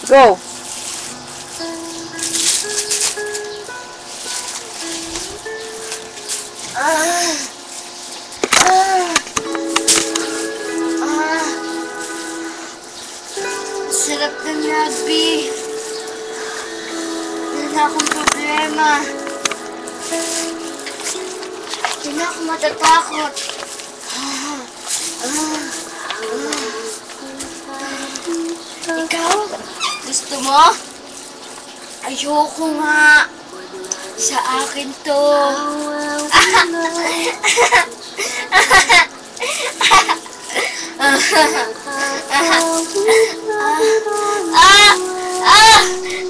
Go! Sarap ng rugby. Wala na akong problema. Hindi na ako matatakot. Ikaw? Gusto mo? Ayoko nga. Sa akin to.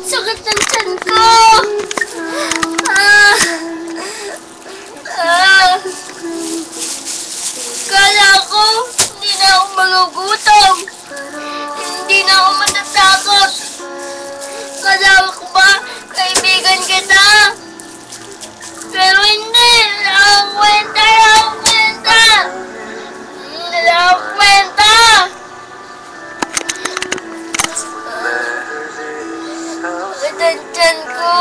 Sakit ng tiyan ko. Kala ko, hindi na ako magugutom. Hindi na ako matatakot. Kala ko ba, kaibigan kita? Pero hindi. Wala akong kwenta. Wala akong kwenta. Sakit ang tiyan ko.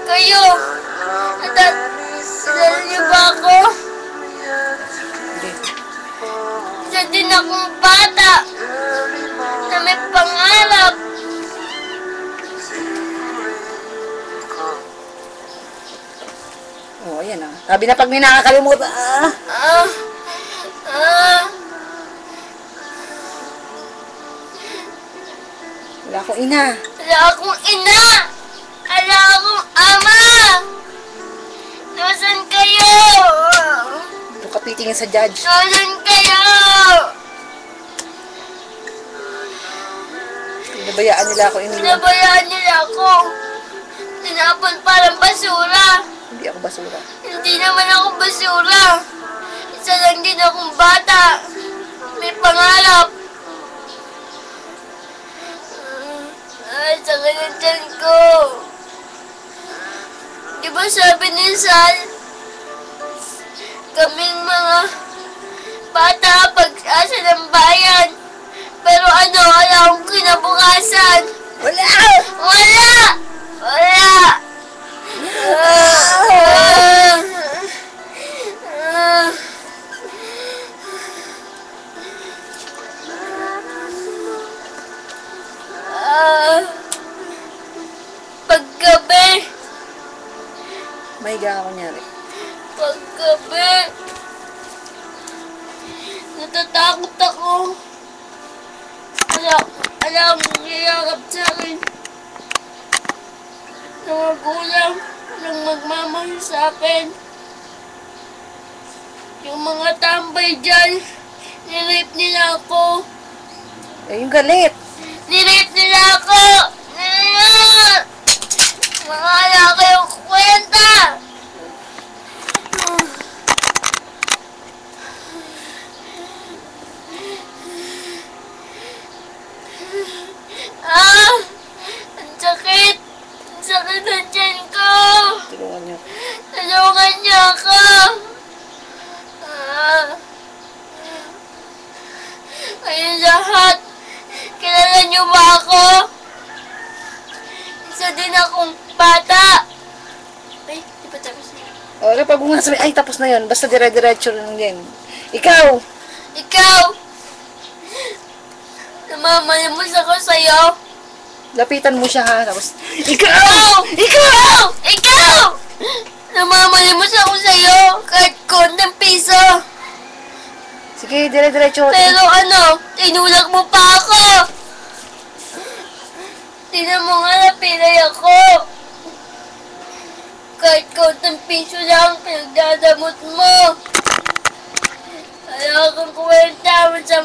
Kayo, nadal niyo ba ako? Isa din akong bata na may pangarap. Oh, ayan ah. Sabi na pag may nakakalimutan. Wala akong ina. Wala akong ina. Wala akong ama. Nasaan kayo? Doon ka titingin sa judge. Nasaan kayo? Pinabayaan nila ako iniwan. Pinabayaan nila ako. Tinapon parang basura. Hindi ako basura. Hindi naman ako basura. Isa lang din akong bata. May pangarap. Ay, sakit ang tiyan ko. Di ba sabi ni Sal, kaming mga bata pag-asa ng bayan. Pero ano, wala akong kinabukasan. Wala! Wala! Wala! Paggabi, Mahiga ako nyari. paggabi, natatakot ako. Alam, hiyakap sa akin. Ng magulang, ng magmamahal sa akin. Yung mga tambay dyan, nirape nila ako. Eh, yung galit. Nirape nila ako! Mga wala kayong kwenta! Ang sakit! Ang sakit ng tiyan ko! Tulungan niyo. Tulungan niyo ako! Kayong lahat, kilala niyo ba ako? Isa din akong bata. Ay, di ba tapos na? O, pag mo sabi, ay, tapos na yun. Basta dire-diretso lang yan. Ikaw! Ikaw! Namamalimos ako sa'yo. Lapitan mo siya ha. Tapos, Ikaw! Ikaw! Ikaw! Namamalimos ako sa'yo kahit konting piso. sige, dire-diretso. Pero ano, tinulak mo pa ako. Tingnan mo nga, napilay ako. Kahit konting piso lang, pinagdadamot mo. Wala kang kwenta.